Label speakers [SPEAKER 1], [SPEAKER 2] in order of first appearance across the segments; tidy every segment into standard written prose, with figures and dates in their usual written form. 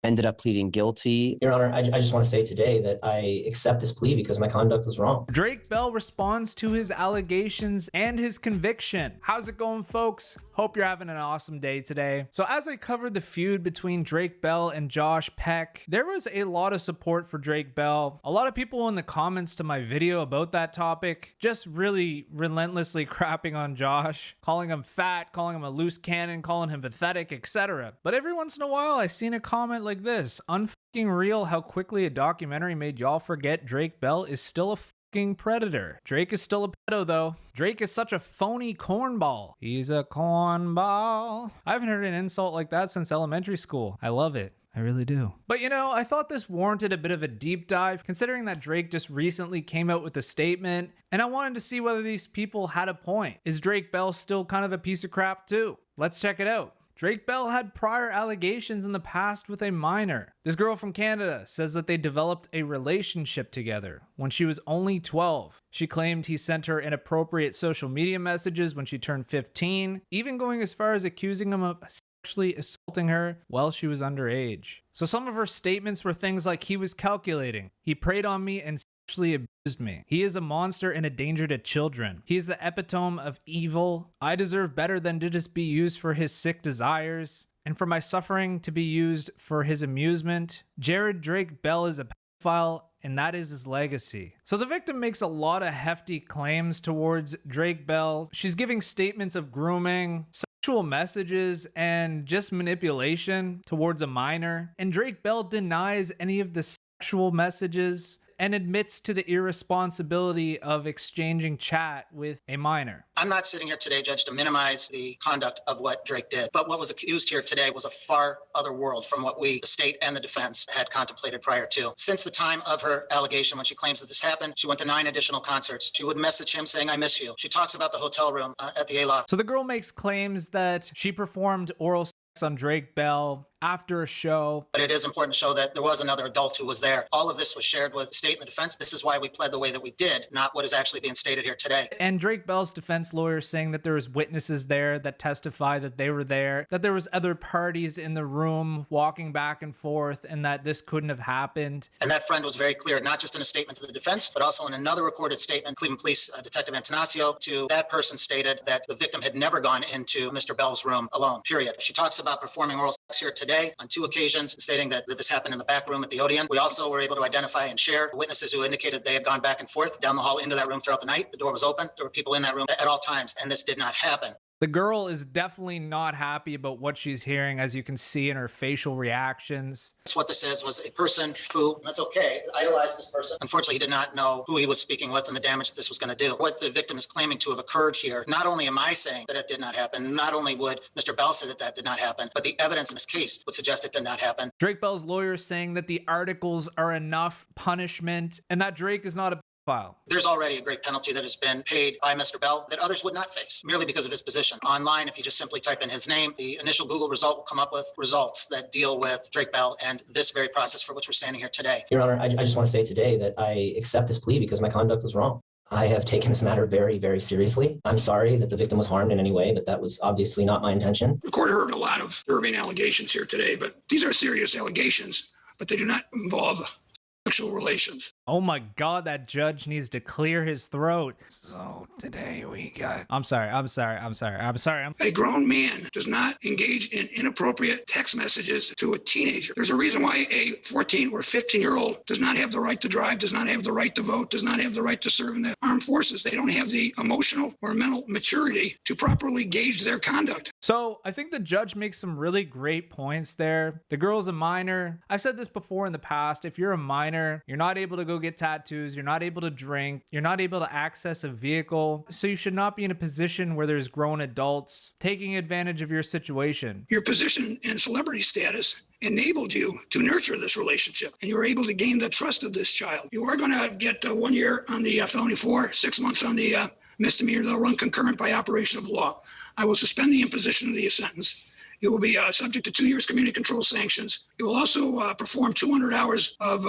[SPEAKER 1] ended up pleading guilty.
[SPEAKER 2] Your Honor, I just want to say today that I accept this plea because my conduct was wrong.
[SPEAKER 3] Drake Bell responds to his allegations and his conviction. How's it going, folks? Hope you're having an awesome day today. So as I covered the feud between Drake Bell and Josh Peck, there was a lot of support for Drake Bell. A lot of people in the comments to my video about that topic just really relentlessly crapping on Josh, calling him fat, calling him a loose cannon, calling him pathetic, etc. But every once in a while I seen a comment like this: unfucking real how quickly a documentary made y'all forget Drake Bell is still a fucking predator. Drake is still a pedo though. Drake is such a phony cornball. He's a cornball. I haven't heard an insult like that since elementary school. I love it. I really do. But you know, I thought this warranted a bit of a deep dive, considering that Drake just recently came out with a statement, and I wanted to see whether these people had a point. Is Drake Bell still kind of a piece of crap too? Let's check it out. Drake Bell had prior allegations in the past with a minor. This girl from Canada says that they developed a relationship together when she was only 12. She claimed he sent her inappropriate social media messages when she turned 15, even going as far as accusing him of sexually assaulting her while she was underage. So some of her statements were things like, he was calculating, he preyed on me and sexually abused me. He is a monster and a danger to children. He is the epitome of evil. I deserve better than to just be used for his sick desires and for my suffering to be used for his amusement. Jared Drake Bell is a pedophile, and that is his legacy. So the victim makes a lot of hefty claims towards Drake Bell. She's giving statements of grooming, sexual messages, and just manipulation towards a minor. And Drake Bell denies any of the sexual messages and admits to the irresponsibility of exchanging chat with a minor.
[SPEAKER 4] I'm not sitting here today, Judge, to minimize the conduct of what Drake did, but what was accused here today was a far other world from what we, the state and the defense, had contemplated prior to. Since the time of her allegation, when she claims that this happened, she went to 9 additional concerts. She would message him saying, I miss you. She talks about the hotel room at the A-Loft.
[SPEAKER 3] So the girl makes claims that she performed oral sex on Drake Bell after a show.
[SPEAKER 4] But it is important to show that there was another adult who was there. All of this was shared with the state and the defense. This is why we pled the way that we did, not what is actually being stated here today.
[SPEAKER 3] And Drake Bell's defense lawyer saying that there was witnesses there that testify that they were there, that there was other parties in the room walking back and forth, and that this couldn't have happened.
[SPEAKER 4] And that friend was very clear, not just in a statement to the defense, but also in another recorded statement. Cleveland Police Detective Antanasio, to that person, stated that the victim had never gone into Mr. Bell's room alone, period. She talks about performing oral sex here today on 2 occasions, stating that this happened in the back room at the Odeon. We also were able to identify and share witnesses who indicated they had gone back and forth down the hall into that room throughout the night. The door was open. There were people in that room at all times, and this did not happen.
[SPEAKER 3] The girl is definitely not happy about what she's hearing, as you can see in her facial reactions.
[SPEAKER 4] That's what this is, was a person who, that's okay, idolized this person. Unfortunately, he did not know who he was speaking with and the damage that this was going to do. What the victim is claiming to have occurred here, not only am I saying that it did not happen, not only would Mr. Bell say that that did not happen, but the evidence in this case would suggest it did not happen.
[SPEAKER 3] Drake Bell's lawyer is saying that the articles are enough punishment and that Drake is not a pedophile.
[SPEAKER 4] There's already a great penalty that has been paid by Mr. Bell that others would not face, merely because of his position. Online, if you just simply type in his name, the initial Google result will come up with results that deal with Drake Bell and this very process for which we're standing here today.
[SPEAKER 2] Your Honor, I just want to say today that I accept this plea because my conduct was wrong. I have taken this matter very, very seriously. I'm sorry that the victim was harmed in any way, but that was obviously not my intention.
[SPEAKER 5] The court heard a lot of disturbing allegations here today, but these are serious allegations, but they do not involve sexual relations.
[SPEAKER 3] Oh my God, that judge needs to clear his throat.
[SPEAKER 5] So today we got...
[SPEAKER 3] I'm sorry.
[SPEAKER 5] A grown man does not engage in inappropriate text messages to a teenager. There's a reason why a 14 or 15-year-old does not have the right to drive, does not have the right to vote, does not have the right to serve in the armed forces. They don't have the emotional or mental maturity to properly gauge their conduct.
[SPEAKER 3] So I think the judge makes some really great points there. The girl's a minor. I've said this before in the past. If you're a minor, you're not able to go get tattoos, you're not able to drink, you're not able to access a vehicle, so you should not be in a position where there's grown adults taking advantage of your situation.
[SPEAKER 5] Your position and celebrity status enabled you to nurture this relationship, and you were able to gain the trust of this child. You are going to get 1 year on the felony 4, 6 months on the misdemeanor. They'll run concurrent by operation of law. I will suspend the imposition of the sentence. You will be subject to 2 years community control sanctions. You will also perform 200 hours of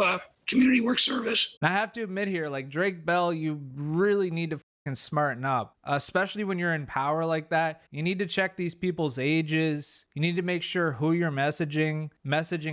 [SPEAKER 5] community work service.
[SPEAKER 3] I have to admit here, like Drake Bell, you really need to and smarten up, especially when you're in power like that. You need to check these people's ages. You need to make sure who you're messaging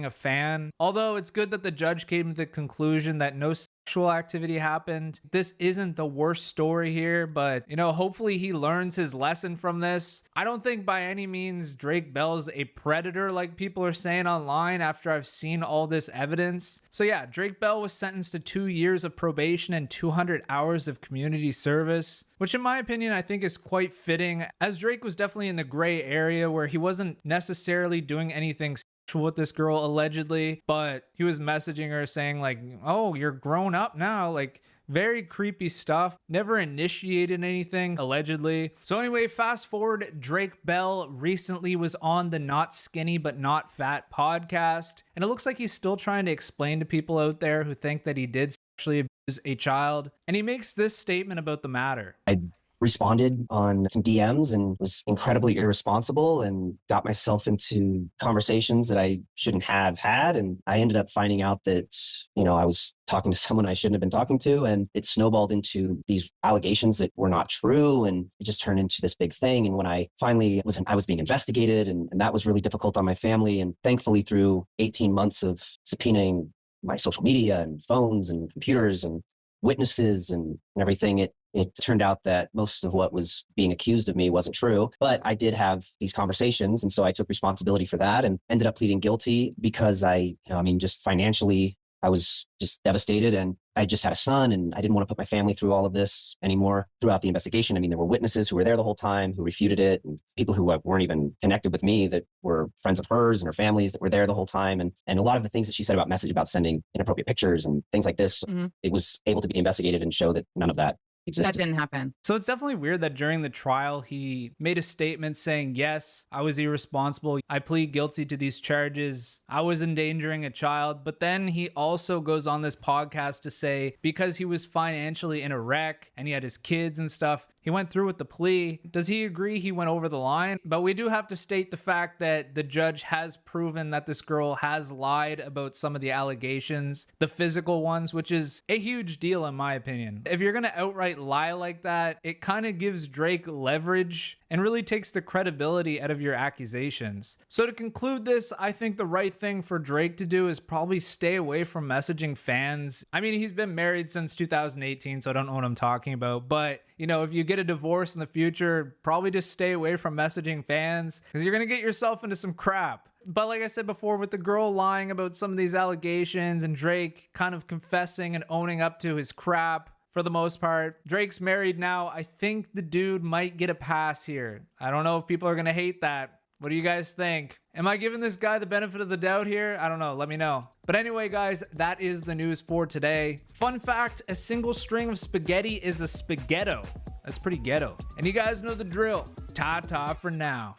[SPEAKER 3] a fan. Although it's good that the judge came to the conclusion that no sexual activity happened. This isn't the worst story here, but hopefully he learns his lesson from this. I don't think by any means Drake Bell's a predator like people are saying online after I've seen all this evidence. So yeah, Drake Bell was sentenced to 2 years of probation and 200 hours of community service, which in my opinion, I think is quite fitting, as Drake was definitely in the gray area where he wasn't necessarily doing anything with this girl allegedly, but he was messaging her saying like, oh, you're grown up now, like very creepy stuff. Never initiated anything allegedly. So anyway, fast forward, Drake Bell recently was on the Not Skinny But Not Fat podcast, and it looks like he's still trying to explain to people out there who think that he did sexually abuse a child, and he makes this statement about the matter.
[SPEAKER 2] I responded on some DMs and was incredibly irresponsible and got myself into conversations that I shouldn't have had. And I ended up finding out that, I was talking to someone I shouldn't have been talking to, and it snowballed into these allegations that were not true. And it just turned into this big thing. And when I finally I was being investigated, and that was really difficult on my family. And thankfully, through 18 months of subpoenaing my social media and phones and computers and witnesses and everything, it turned out that most of what was being accused of me wasn't true, but I did have these conversations. And so I took responsibility for that and ended up pleading guilty because just financially, I was just devastated, and I just had a son, and I didn't want to put my family through all of this anymore. Throughout the investigation, there were witnesses who were there the whole time who refuted it, and people who weren't even connected with me that were friends of hers and her families that were there the whole time. And a lot of the things that she said about sending inappropriate pictures and things like this, it was able to be investigated and show that none of that existed.
[SPEAKER 1] That didn't happen.
[SPEAKER 3] So it's definitely weird that during the trial, he made a statement saying, yes, I was irresponsible. I plead guilty to these charges. I was endangering a child. But then he also goes on this podcast to say, because he was financially in a wreck and he had his kids and stuff, he went through with the plea. Does he agree he went over the line? But we do have to state the fact that the judge has proven that this girl has lied about some of the allegations, the physical ones, which is a huge deal in my opinion. If you're going to outright lie like that, it kind of gives Drake leverage and really takes the credibility out of your accusations. So to conclude this, I think the right thing for Drake to do is probably stay away from messaging fans. He's been married since 2018, so I don't know what I'm talking about. But, if you get a divorce in the future, probably just stay away from messaging fans because you're going to get yourself into some crap. But like I said before, with the girl lying about some of these allegations and Drake kind of confessing and owning up to his crap, for the most part, Drake's married now. I think the dude might get a pass here. I don't know if people are going to hate that. What do you guys think? Am I giving this guy the benefit of the doubt here? I don't know. Let me know. But anyway, guys, that is the news for today. Fun fact, a single string of spaghetti is a spaghetto. That's pretty ghetto. And you guys know the drill. Ta-ta for now.